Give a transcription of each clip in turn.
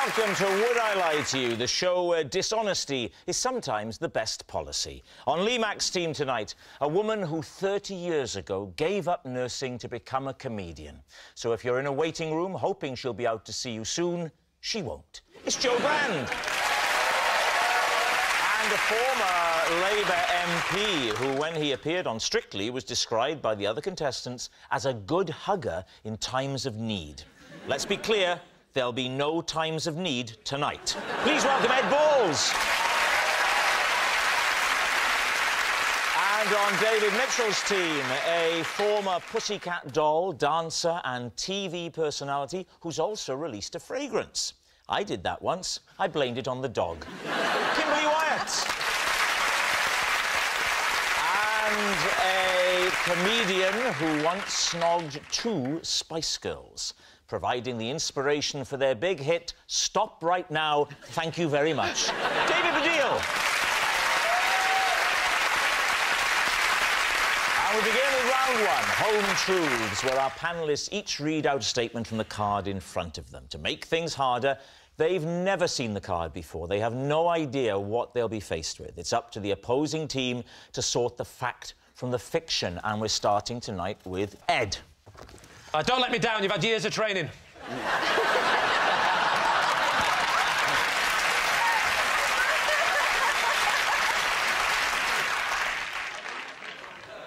welcome to Would I Lie to You, the show where dishonesty is sometimes the best policy. On Lee Mack's team tonight, a woman who 30 years ago gave up nursing to become a comedian. So if you're in a waiting room hoping she'll be out to see you soon, she won't. It's Jo Brand. And a former Labour MP who, when he appeared on Strictly, was described by the other contestants as a good hugger in times of need. Let's be clear, there'll be no times of need tonight. Please welcome Ed Balls. And on David Mitchell's team, a former Pussycat Doll, dancer and TV personality who's also released a fragrance. I did that once. I blamed it on the dog. Kimberly Wyatt. And a comedian who once snogged 2 Spice Girls, providing the inspiration for their big hit, Stop Right Now, thank you very much. David Baddiel. And we begin with round 1, Home Truths, where our panellists each read out a statement from the card in front of them. To make things harder, they've never seen the card before. They have no idea what they'll be faced with. It's up to the opposing team to sort the fact from the fiction, and we're starting tonight with Ed. Don't let me down, you've had years of training.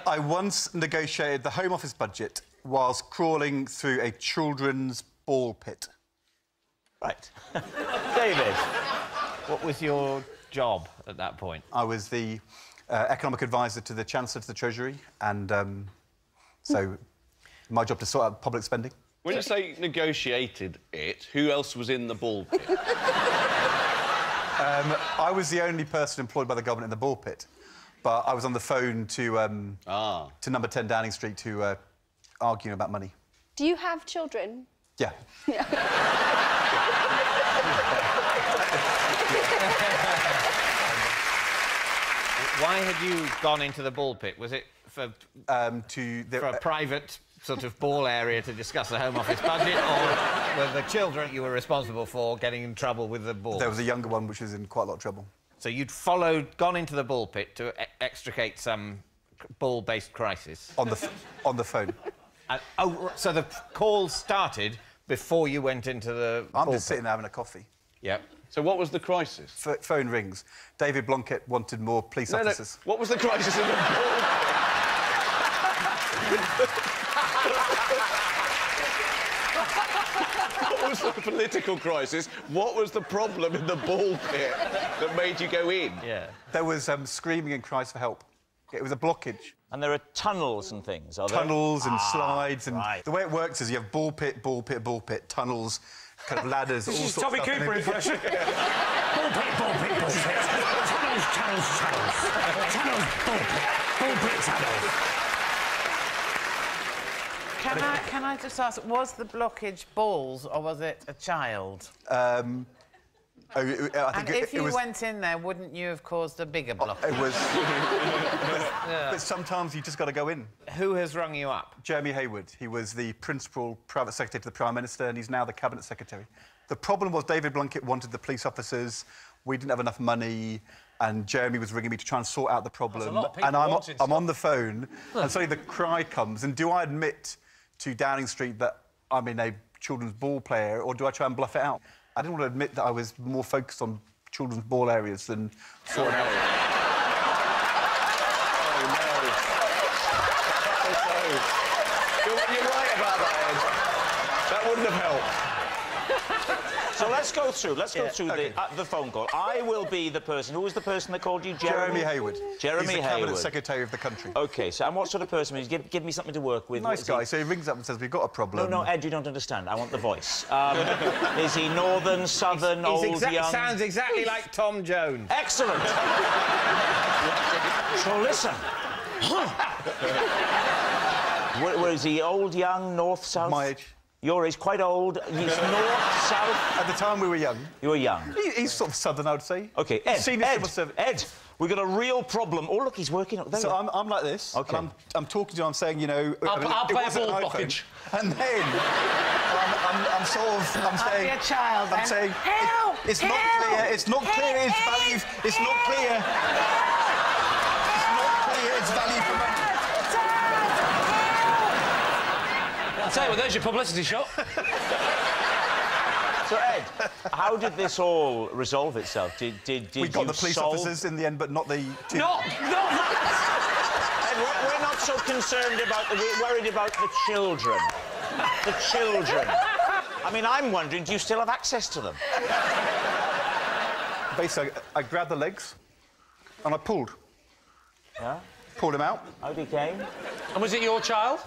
I once negotiated the Home Office budget whilst crawling through a children's ball pit. Right. David. What was your job at that point? I was the economic advisor to the Chancellor to the Treasury, and so my job to sort out public spending. When you say negotiated it, who else was in the ball pit? I was the only person employed by the government in the ball pit, but I was on the phone to number 10 Downing Street to arguing about money. Do you have children? Yeah. Why had you gone into the ball pit? Was it for a private sort of ball area to discuss the Home Office budget, or were the children you were responsible for getting in trouble with the ball? There was a younger one which was in quite a lot of trouble. So you'd gone into the ball pit to extricate some ball-based crisis? On the phone. So the call started before you went into the I'm ball just pit. sitting there having a coffee. Yep. So what was the crisis? Phone rings. David Blunkett wanted more police officers. No. What was the crisis in the ball? What was the political crisis? What was the problem in the ball pit that made you go in? Yeah. There was screaming and cries for help. It was a blockage. And there are tunnels and things, are there? Tunnels and slides, and right. the way it works is you have ball pit, tunnels, kind of ladders, all sorts of Toby stuff. Cooper impression. Ball pit, tunnels, tunnels, ball pit, tunnels. Can I just ask, was the blockage balls or was it a child? I think if you was, went in there, wouldn't you have caused a bigger blockage? It was... But sometimes you just got to go in. Who has rung you up? Jeremy Hayward. He was the principal private secretary to the Prime Minister, and he's now the Cabinet Secretary. The problem was David Blunkett wanted the police officers, we didn't have enough money, and Jeremy was ringing me to try and sort out the problem. And I'm on the phone, and suddenly the cry comes, and do I admit to Downing Street that I'm in a children's ball player, or do I try and bluff it out? I didn't want to admit that I was more focused on children's ball areas than sorting out... You're right about that, Ed. That wouldn't have helped. So let's go through the phone call. I will be the person. Who was the person that called you? Jeremy Hayward. Jeremy He's the Hayward. Cabinet Secretary of the country. OK, so and what sort of person is he? Give me something to work with. Nice guy. So he rings up and says, we've got a problem. No, Ed, you don't understand. I want the voice. Is he northern, southern, old, young? Sounds exactly like Tom Jones. Excellent. So listen. Where is he? Old, young, north, south? My age. Your age, quite old. He's north, south. At the time we were young. You were young. He's sort of southern, I would say. OK, Ed, we've got a real problem. Oh, look, he's working. So I'm like this. OK. And I'm talking to you, I'm saying, you know... I'll play a ball blockage. And then I'm saying... I'll be a child, I'm saying... Help! It's not clear. It's not clear its value. It's not clear. It's not clear its value for money. I'll tell you what, there's your publicity shot. So, Ed, how did this all resolve itself? Did we got the police officers in the end, but not the... Not that! Ed, we're not so concerned about we're worried about the children. The children. I mean, I'm wondering, do you still have access to them? Basically, I grabbed the legs and I pulled. Yeah? Pulled him out. Out he came. And was it your child?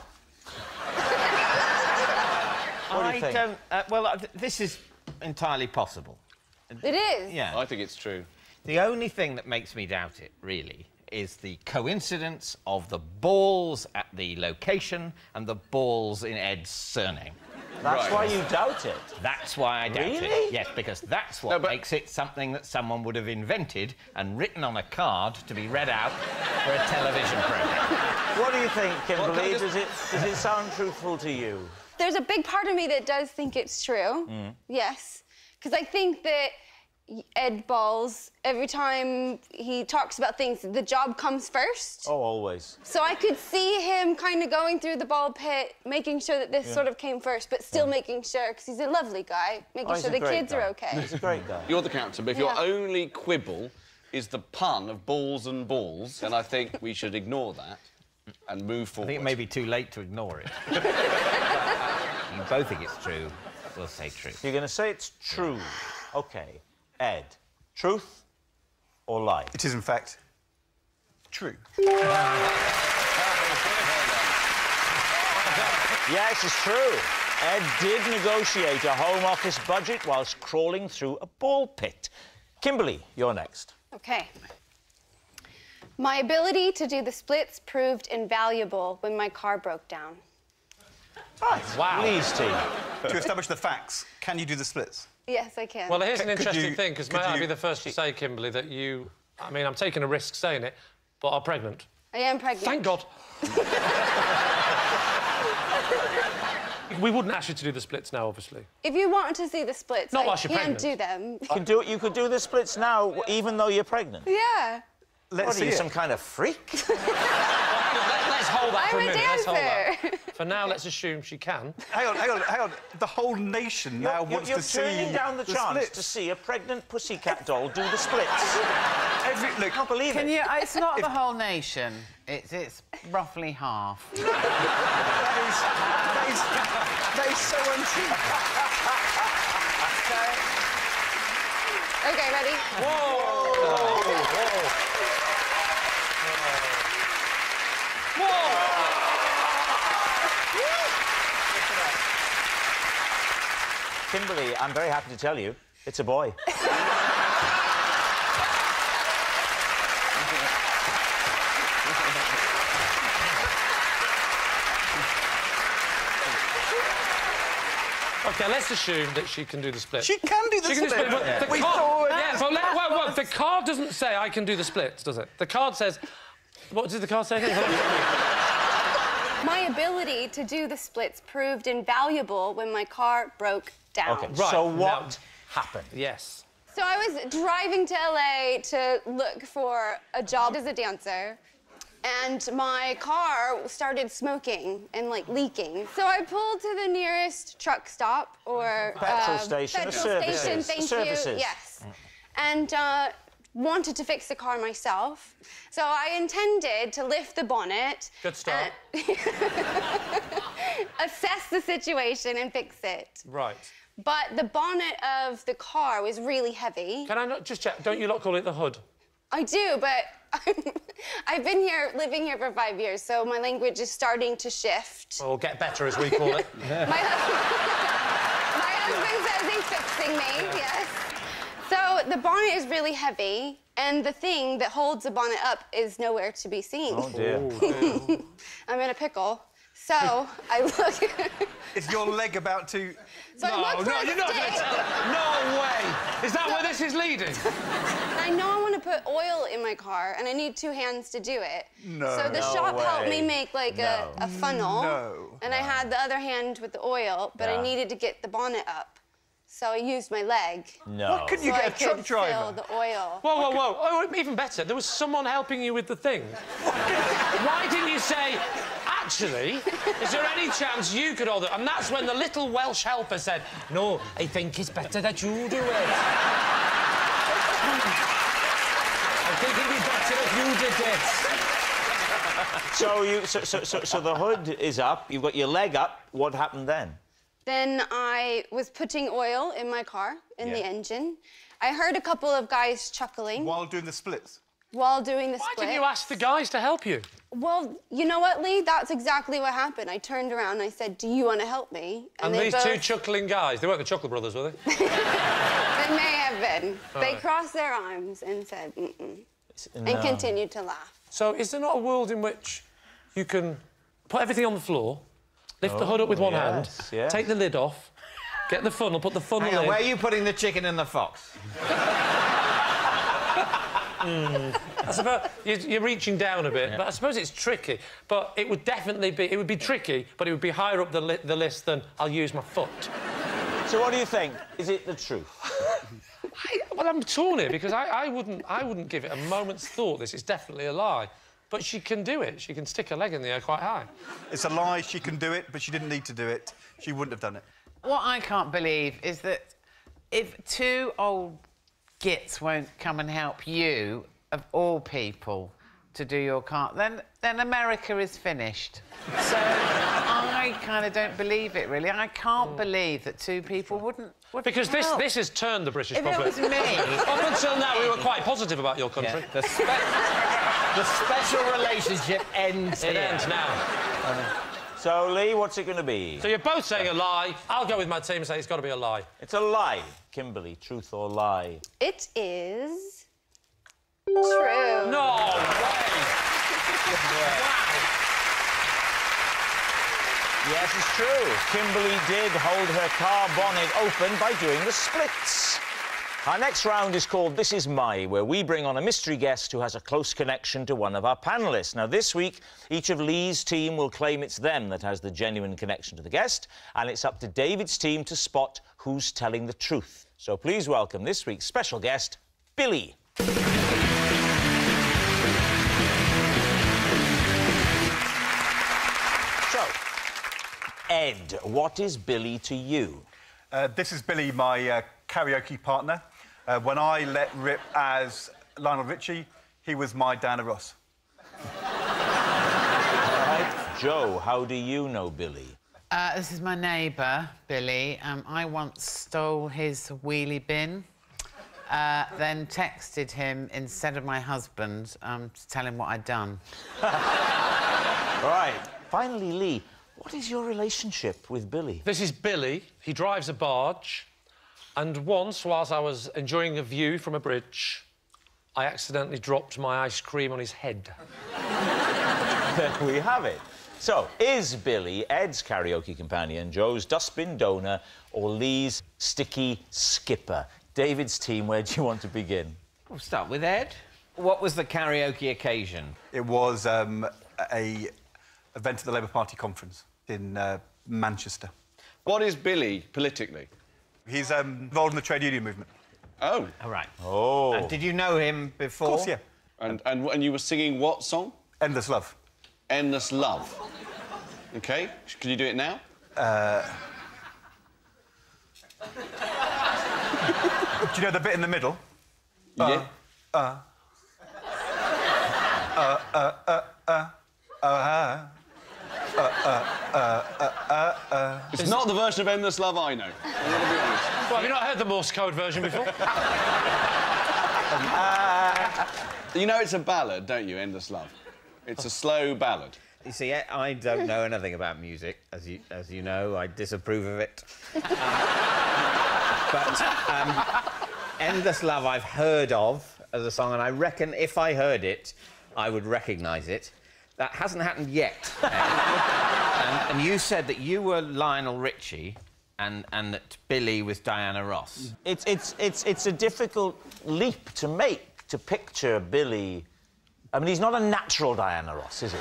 What do you think? Well, this is entirely possible. It is? Yeah. I think it's true. The only thing that makes me doubt it, really, is the coincidence of the balls at the location and the balls in Ed's surname. That's why you doubt it? That's why I doubt Really? it. Yes, because that's what makes it something that someone would have invented and written on a card to be read out for a television programme. What do you think, Kimberly? Does it sound truthful to you? There's a big part of me that does think it's true. Yes. Because I think that Ed Balls, every time he talks about things, the job comes first. Oh, always. So I could see him kind of going through the ball pit, making sure that this sort of came first, but still making sure, because he's a lovely guy, making sure the kids are okay. He's a great guy. You're the captain, but if your only quibble is the pun of balls and balls, then I think we should ignore that and move forward. I think it may be too late to ignore it. You both think it's true. We'll say true. You're going to say it's true. OK. Ed, truth or lie? It is, in fact, true. Yes, it's true. Ed did negotiate a Home Office budget whilst crawling through a ball pit. Kimberly, you're next. Okay. My ability to do the splits proved invaluable when my car broke down. Right. Wow. Please, team. To establish the facts, can you do the splits? Yes, I can. Well, here's an interesting thing, because may I you- be the first to say, Kimberly, that you... I mean, I'm taking a risk saying it, but are pregnant. I am pregnant. Thank God. We wouldn't ask you to do the splits now, obviously. If you wanted to see the splits, Not I whilst you're can't pregnant. do them. You could do the splits now, even though you're pregnant. Yeah. Let's What are see you, it. some kind of freak? Let's hold that for a I'm a minute. Let's hold that. dancer. For now, let's assume she can. Hang on. The whole nation now wants You're to see turning down the chance splits. to see a pregnant pussycat doll do the splits. Look, I can't believe Can it. you... It's not the whole nation. It's roughly half. that is so untrue. Okay, ready? Kimberly, I'm very happy to tell you, it's a boy. OK, let's assume that she can do the splits. She can do the She can do splits. the splits, but the card... Yeah, but the card doesn't say I can do the splits, does it? The card says... What did the card say again? My ability to do the splits proved invaluable when my car broke down. OK, Right, so what now- happened? Yes. So I was driving to LA to look for a job as a dancer, and my car started smoking and, like, leaking. So I pulled to the nearest truck stop or... Petrol station, petrol services. station, thank Services. you, yes. And wanted to fix the car myself. So I intended to lift the bonnet... Good start. assess the situation and fix it. Right. But the bonnet of the car was really heavy. Can I not just check? Don't you lot call it the hood? I do, but I've been here, living here for 5 years, so my language is starting to shift. Or get better, as we call it. My husband says he's fixing me, yes. So the bonnet is really heavy, and the thing that holds the bonnet up is nowhere to be seen. Oh, dear. I'm in a pickle. So I look... Is your leg about to... So I look for a you're not going to stick. tell her. No way. Is that where this is leading? I know I want to put oil in my car, and I need 2 hands to do it. No. So the shop helped me make, like, a funnel. No. And I had the other hand with the oil, but I needed to get the bonnet up. So I used my leg. No. What could you so get I a truck could driver? fill the oil. Whoa, whoa, whoa. Oh, even better. There was someone helping you with the thing. Why didn't you say, actually, is there any chance you could hold it? And that's when the little Welsh helper said, no, I think it's better that you do it. I think it'd be better if you did it. So the hood is up, you've got your leg up. What happened then? Then I was putting oil in my car, in the engine. I heard a couple of guys chuckling. While doing the splits? While doing the Why split. didn't you ask the guys to help you? Well, you know what, Lee? That's exactly what happened. I turned around and I said, do you want to help me? And they these both... 2 chuckling guys, they weren't the Chuckle Brothers, were they? They may have been. They crossed their arms and said, mm-mm, and continued to laugh. So is there not a world in which you can put everything on the floor, lift the hood up with one hand, take the lid off, get the funnel, put the funnel in... Where are you putting the chicken and the fox? I suppose you're reaching down a bit, but I suppose it's tricky. But it would definitely be... It would be tricky, but it would be higher up the list than I'll use my foot. So what do you think? Is it the truth? Well, I'm torn here because I wouldn't give it a moment's thought. This is definitely a lie. But she can do it. She can stick her leg in the air quite high. It's a lie. She can do it, but she didn't need to do it. She wouldn't have done it. What I can't believe is that if 2 old gits won't come and help you, of all people, to do your car, then America is finished. So I kind of don't believe it, really. I can't believe that 2 people wouldn't because help. this has turned the British If public. it was me... Up until now, we were quite positive about your country. The special relationship ends It ends now. So, Lee, what's it going to be? So you're both saying a lie. I'll go with my team and say it's got to be a lie. It's a lie. Kimberly, truth or lie? It is... true. No way! Yes, it's true. Kimberly did hold her car bonnet open by doing the splits. Our next round is called This Is My, where we bring on a mystery guest who has a close connection to one of our panellists. Now, this week, each of Lee's team will claim it's them that has the genuine connection to the guest, and it's up to David's team to spot who's telling the truth. So please welcome this week's special guest, Billy. So, Ed, what is Billy to you? This is Billy, my karaoke partner. When I let rip as Lionel Richie, he was my Diana Ross. Right. Joe, how do you know Billy? This is my neighbour, Billy. I once stole his wheelie bin, then texted him instead of my husband to tell him what I'd done. Right. Finally, Lee, what is your relationship with Billy? This is Billy. He drives a barge. And once, whilst I was enjoying a view from a bridge, I accidentally dropped my ice cream on his head. There we have it. So, is Billy Ed's karaoke companion, Joe's dustbin donor, or Lee's sticky skipper? David's team, where do you want to begin? We'll start with Ed. What was the karaoke occasion? It was a event at the Labour Party conference in Manchester. What is Billy politically? He's involved in the trade union movement. Oh. All right. Oh. And did you know him before? Of course, yeah. And you were singing what song? Endless Love. Endless Love. OK. Can you do it now? Do you know the bit in the middle? Yeah. It's not the version of Endless Love I know. I'm going to be honest. Well, have you not heard the Morse code version before? You know it's a ballad, don't you, Endless Love? It's a slow ballad. You see, I don't know anything about music, as you know. I disapprove of it. But Endless Love I've heard of as a song, and I reckon if I heard it, I would recognise it. That hasn't happened yet. And you said that you were Lionel Richie and that Billy was Diana Ross. It's a difficult leap to make, to picture Billy... I mean, he's not a natural Diana Ross, is he?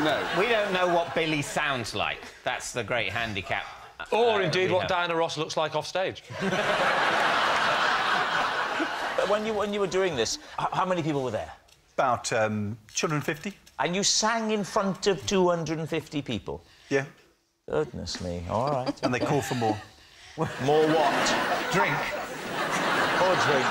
No. We don't know what Billy sounds like. That's the great handicap. Or, indeed, what Diana Ross looks like off stage. But when you were doing this, how many people were there? About 250. And you sang in front of 250 people? Yeah. Goodness me, all right. And they call for more. More what? Drink. More drink.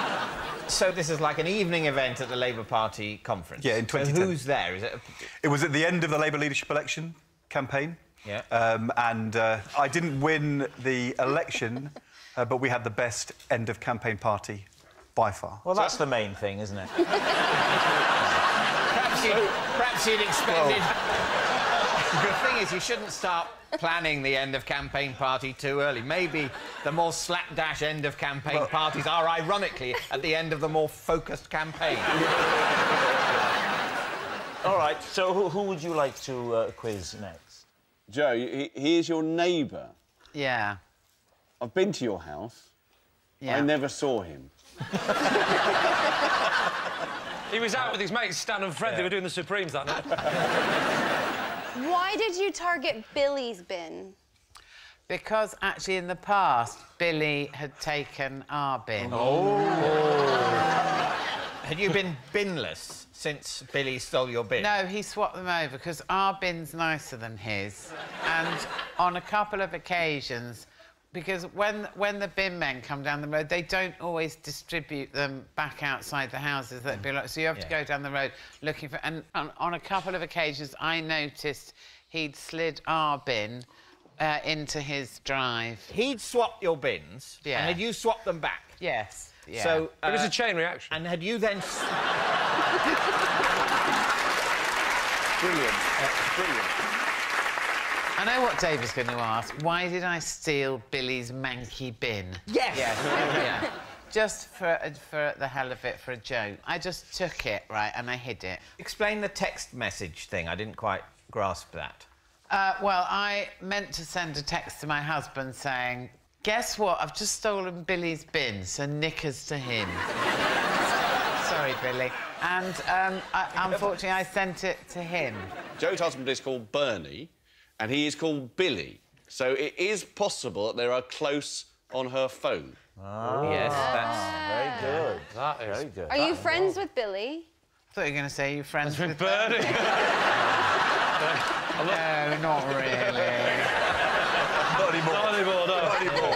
So this is like an evening event at the Labour Party conference? Yeah, in 2010. So who's there? Is it? It was at the end of the Labour leadership election campaign. Yeah. I didn't win the election, but we had the best end-of-campaign party by far. Well, that's the main thing, isn't it? Perhaps you'd expected... The thing is, you shouldn't start planning the end-of-campaign party too early. Maybe the more slapdash end-of-campaign parties are, ironically, at the end of the more focused campaign. All right, so who would you like to quiz next? Joe, he is your neighbour. Yeah. I've been to your house. Yeah. I never saw him. He was out with his mates, Stan and Fred. They were doing the Supremes that night. Why did you target Billy's bin? Because, actually, in the past, Billy had taken our bin. Oh. Had you been binless since Billy stole your bin? No, he swapped them over, because our bin's nicer than his. And on a couple of occasions... Because when the bin men come down the road, they don't always distribute them back outside the houses. That'd be like, so you have to go down the road looking for... And on a couple of occasions, I noticed he'd slid our bin into his drive. He'd swapped your bins, Yeah. and had you swapped them back? Yes. Yeah. So It was a chain reaction. And had you then... Brilliant. Brilliant. I know what Dave is going to ask. Why did I steal Billy's manky bin? Yes! Yeah. Just for the hell of it, for a joke. I just took it, right, and I hid it. Explain the text message thing. I didn't quite grasp that. Well, I meant to send a text to my husband saying, guess what? I've just stolen Billy's bin, so knickers to him. Sorry, Billy. And unfortunately, I sent it to him. Joe's husband is called Bernie, and he is called Billy. So it is possible that they are close on her phone. Oh. Yes, that's... Very good. That is... Very good. Are you friends with Billy? I thought you were going to say you're friends with Bernie. No, not really. Not anymore. Not anymore, no.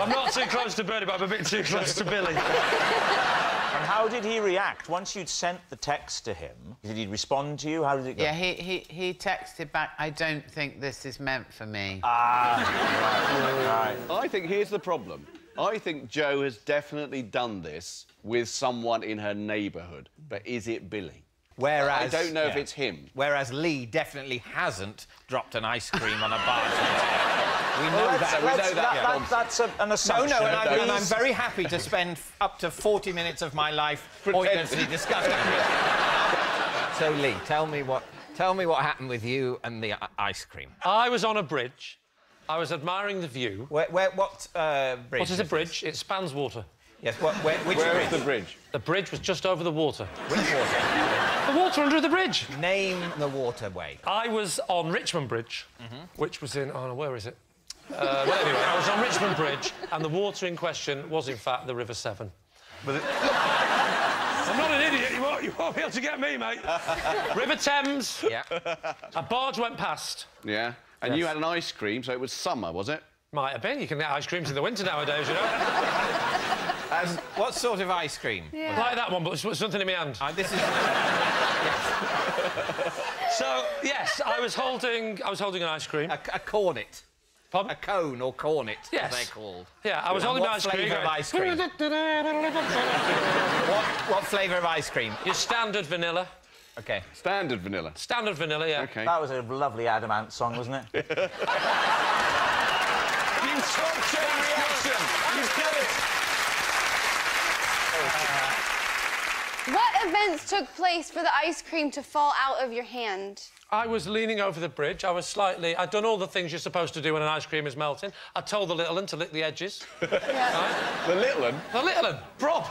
I'm not too close to Bernie, but I'm a bit too close to Billy. And how did he react? Once you'd sent the text to him, did he respond to you? How did it go? Yeah, he texted back, I don't think this is meant for me. Right. I think here's the problem. I think Joe has definitely done this with someone in her neighbourhood. But is it Billy? Whereas... I don't know if it's him. Whereas Lee definitely hasn't dropped an ice cream on a barge. We know that. That's an assumption. No, and I'm very happy to spend up to 40 minutes of my life pointlessly discussing it. So, Lee, tell me what happened with you and the ice cream. I was on a bridge. I was admiring the view. What bridge? What is a bridge? It spans water. Yes, which Where bridge? is the bridge? The bridge was just over the water. Which water? The water under the bridge. Name the waterway. I was on Richmond Bridge, which was in... Oh, no, where is it? Well, anyway, I was on Richmond Bridge, and the water in question was, in fact, the River Severn. Was it... I'm not an idiot. You won't be able to get me, mate. River Thames. Yeah. A barge went past. Yeah. And you had an ice cream, so it was summer, was it? Might have been. You can get ice creams in the winter nowadays, you know. What sort of ice cream? Yeah. Like that one, but something in my hand. This is... So, yes, I was holding an ice cream. A cornet. Pardon? A cone or cornet, Yes. as they're called. Yeah, I was holding my ice cream. What flavour of ice cream? What flavour of ice cream? Your standard vanilla. OK. Standard vanilla. Standard vanilla, yeah. OK. That was a lovely Adamant song, wasn't it? You saw chain reaction! You did it! What events took place for the ice cream to fall out of your hand? I was leaning over the bridge. I'd done all the things you're supposed to do when an ice cream is melting. I told the little one to lick the edges. Yeah. Right? The little one? The little one, Rob.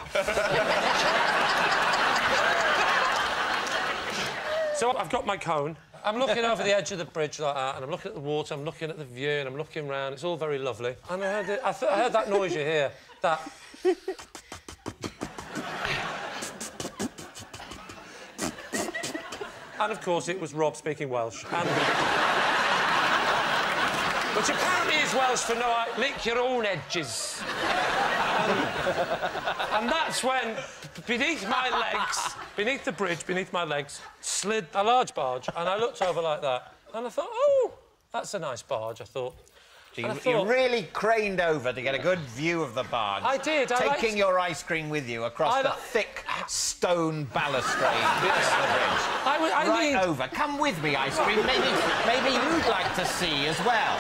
So I've got my cone. I'm looking over the edge of the bridge like that, and I'm looking at the water, I'm looking at the view, and I'm looking round. It's all very lovely. And I heard that noise you hear, that... And, of course, it was Rob speaking Welsh. And... which apparently is Welsh for no, lick your own edges. And that's when, beneath my legs, beneath the bridge, beneath my legs, slid a large barge, and I looked over like that, and I thought, oh, that's a nice barge, I thought. So you really craned over to get a good view of the barge. I did. Taking your ice cream with you across the thick stone balustrade of the bridge. I leaned over. Come with me, ice cream. Maybe you'd like to see as well.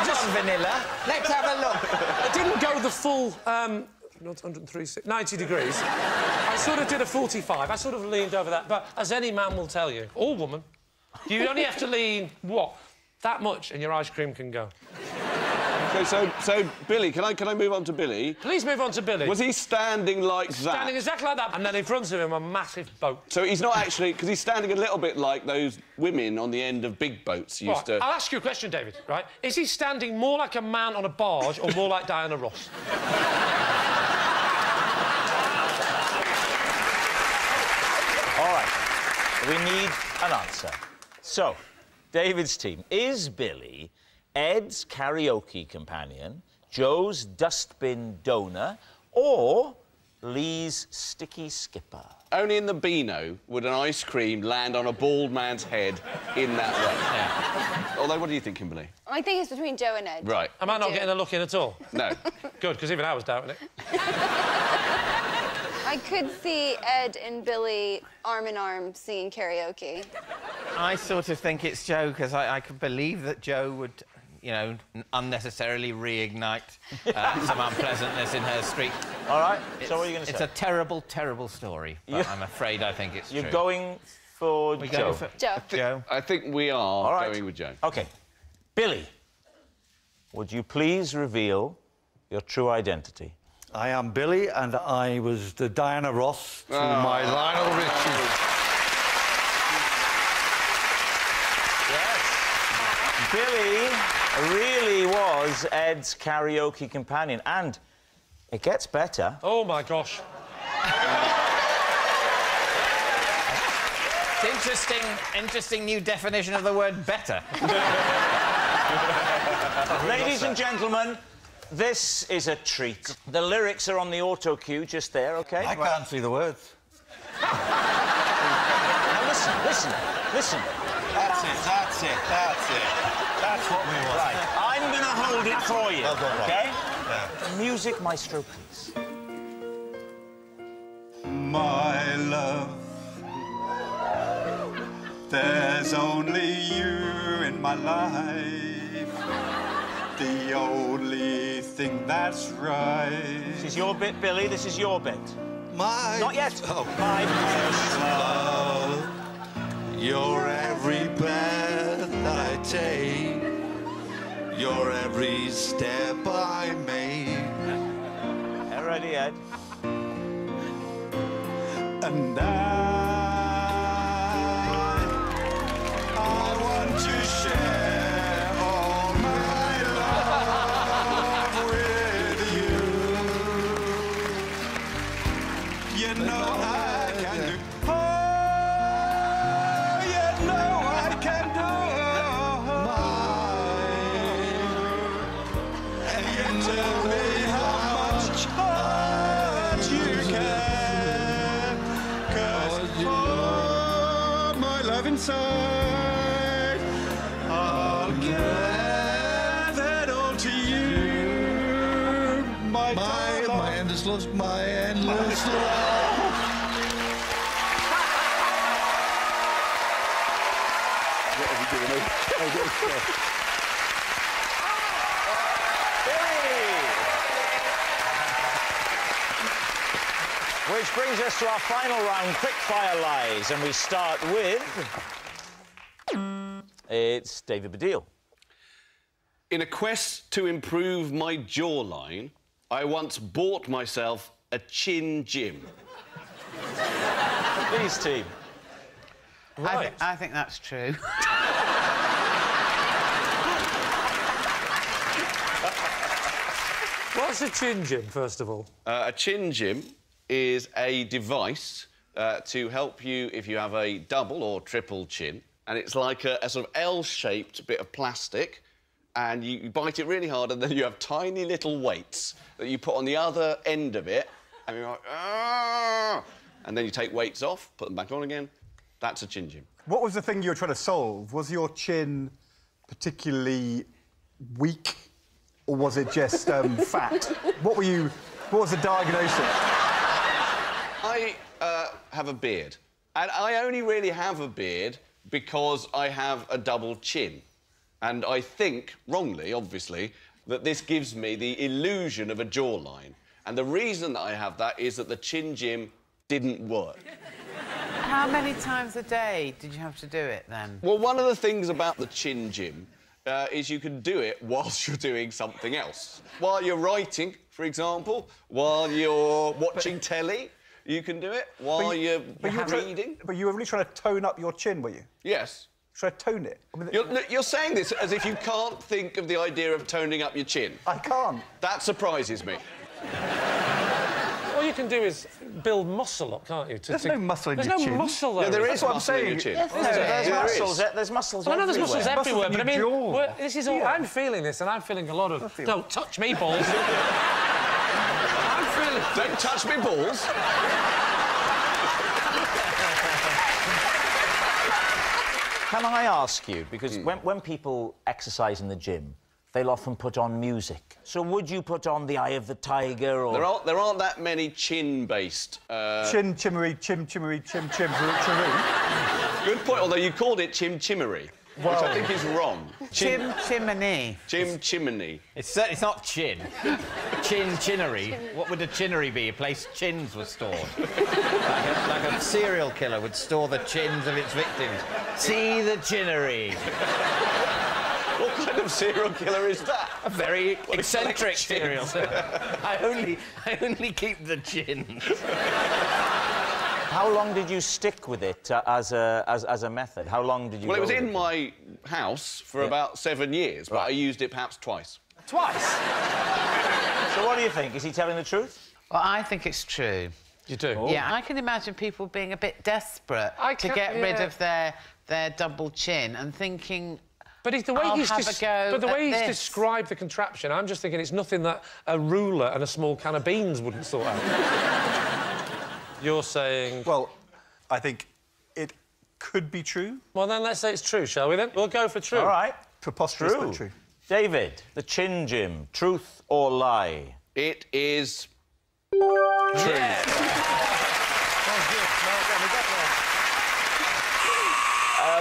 Just vanilla. Let's have a look. I didn't go the full, not 103, 90 degrees. I sort of did a 45. I sort of leaned over that. But as any man will tell you, or woman, you only have to lean, what? That much, and your ice cream can go. OK, so Billy, can I move on to Billy? Please move on to Billy. Was he standing like that? Standing exactly like that, and then in front of him a massive boat. So he's not actually... because he's standing a little bit like those women on the end of big boats used to... I'll ask you a question, David, right? Is he standing more like a man on a barge or more like Diana Ross? All right. We need an answer. So, David's team, is Billy Ed's karaoke companion, Joe's dustbin donor, or Lee's sticky skipper? Only in the Beano would an ice cream land on a bald man's head in that way. Yeah. Although, what do you think, Kimberly? I think it's between Joe and Ed. Right. Am I not getting a look in at all? No. Good, because even I was doubting it. I could see Ed and Billy arm in arm singing karaoke. I sort of think it's Joe, because I could believe that Joe would, you know, unnecessarily reignite some unpleasantness in her street. All right, so what are you going to say? It's a terrible, terrible story, but I'm afraid I think it's true. You're going for Joe? Joe. I think we are going with Joe. OK. Billy, would you please reveal your true identity? I am Billy, and I was the Diana Ross to my Lionel Richie. Yes. Billy really was Ed's karaoke companion, and it gets better. Oh, my gosh. It's interesting new definition of the word better. Ladies and gentlemen, this is a treat. The lyrics are on the auto cue just there, OK? I can't see the words. Now listen. That's it. That's what we want. Right, I'm going to hold it for you, OK? Yeah. Music maestro, please. My love, there's only you in my life. The only thing that's right. This is your bit, Billy. This is your bit. My... Not yet. Oh. My love, your every breath I take, your every step I make. Ready, Ed? And I want to share all my love with you. You know I can do. Oh, you know I can do. And you tell me how much you can. 'Cause all my love inside, I'll give it all to you. My endless love, my endless love. What are we doing? Which brings us to our final round, quick-fire lies, and we start with... It's David Baddiel. In a quest to improve my jawline, I once bought myself a chin gym. Please, team. Right. I think that's true. What's a chin gym, first of all? A chin gym is a device to help you if you have a double or triple chin, and it's like a sort of L-shaped bit of plastic, and you bite it really hard, and then you have tiny little weights that you put on the other end of it, and you're like, ah! And then you take weights off, put them back on again. That's a chin gym. What was the thing you were trying to solve? Was your chin particularly weak, or was it just fat? What was the diagnosis? I have a beard, and I only really have a beard because I have a double chin. And I think, wrongly, obviously, that this gives me the illusion of a jawline. And the reason that I have that is that the chin gym didn't work. How many times a day did you have to do it, then? Well, one of the things about the chin gym is you can do it whilst you're doing something else. While you're writing, for example, while you're watching telly, you can do it. While you're reading. But you were really trying to tone up your chin, were you? Yes. Should I tone it? I mean, you're saying this as if you can't think of the idea of toning up your chin. I can't. That surprises me. All you can do is build muscle up, can't you? There's no muscle in your chin. There's no muscle there. Yeah, there is muscle in your chin. Yes, there's muscles. There's muscles I know there's muscles everywhere, but I mean, jaw. this is all... I'm feeling this, and I'm feeling a lot of... Don't touch me, balls. I'm feeling... Don't touch me, balls. Can I ask you, because when people exercise in the gym, they'll often put on music. So would you put on The Eye of the Tiger or... There aren't that many chin-based... Chin, chimmery, chimmery. Good point, although you called it chimmery, which I think is wrong. Chimney. Chimney. It's not chin. Chinnery. What would a chinnery be? A place chins were stored. like a serial killer would store the chins of its victims. See the chinnery. What kind of serial killer is that? A very eccentric serial killer. I only keep the chins. How long did you stick with it as a method? How long did you? Well, it was in my house for about 7 years, but I used it perhaps twice. Twice? So what do you think? Is he telling the truth? Well, I think it's true. You do? Oh. Yeah, I can imagine people being a bit desperate to get rid of their double chin and thinking... But the way he's described the contraption, I'm just thinking it's nothing that a ruler and a small can of beans wouldn't sort out. You're saying... Well, I think it could be true. Well, then let's say it's true, shall we, then? We'll go for true. All right. Preposterous, but true. David, the chin gym, truth or lie? It is... true. Yeah.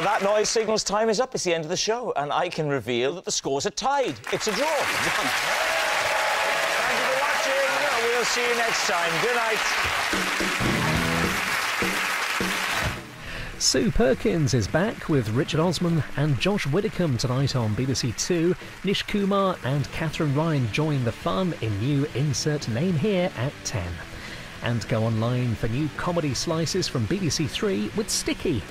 That noise signals time is up. It's the end of the show, and I can reveal that the scores are tied. It's a draw. Thank you for watching. We'll see you next time. Good night. Sue Perkins is back with Richard Osman and Josh Widdicombe tonight on BBC Two. Nish Kumar and Catherine Ryan join the fun in new Insert Name Here at 10. And go online for new comedy slices from BBC Three with Sticky.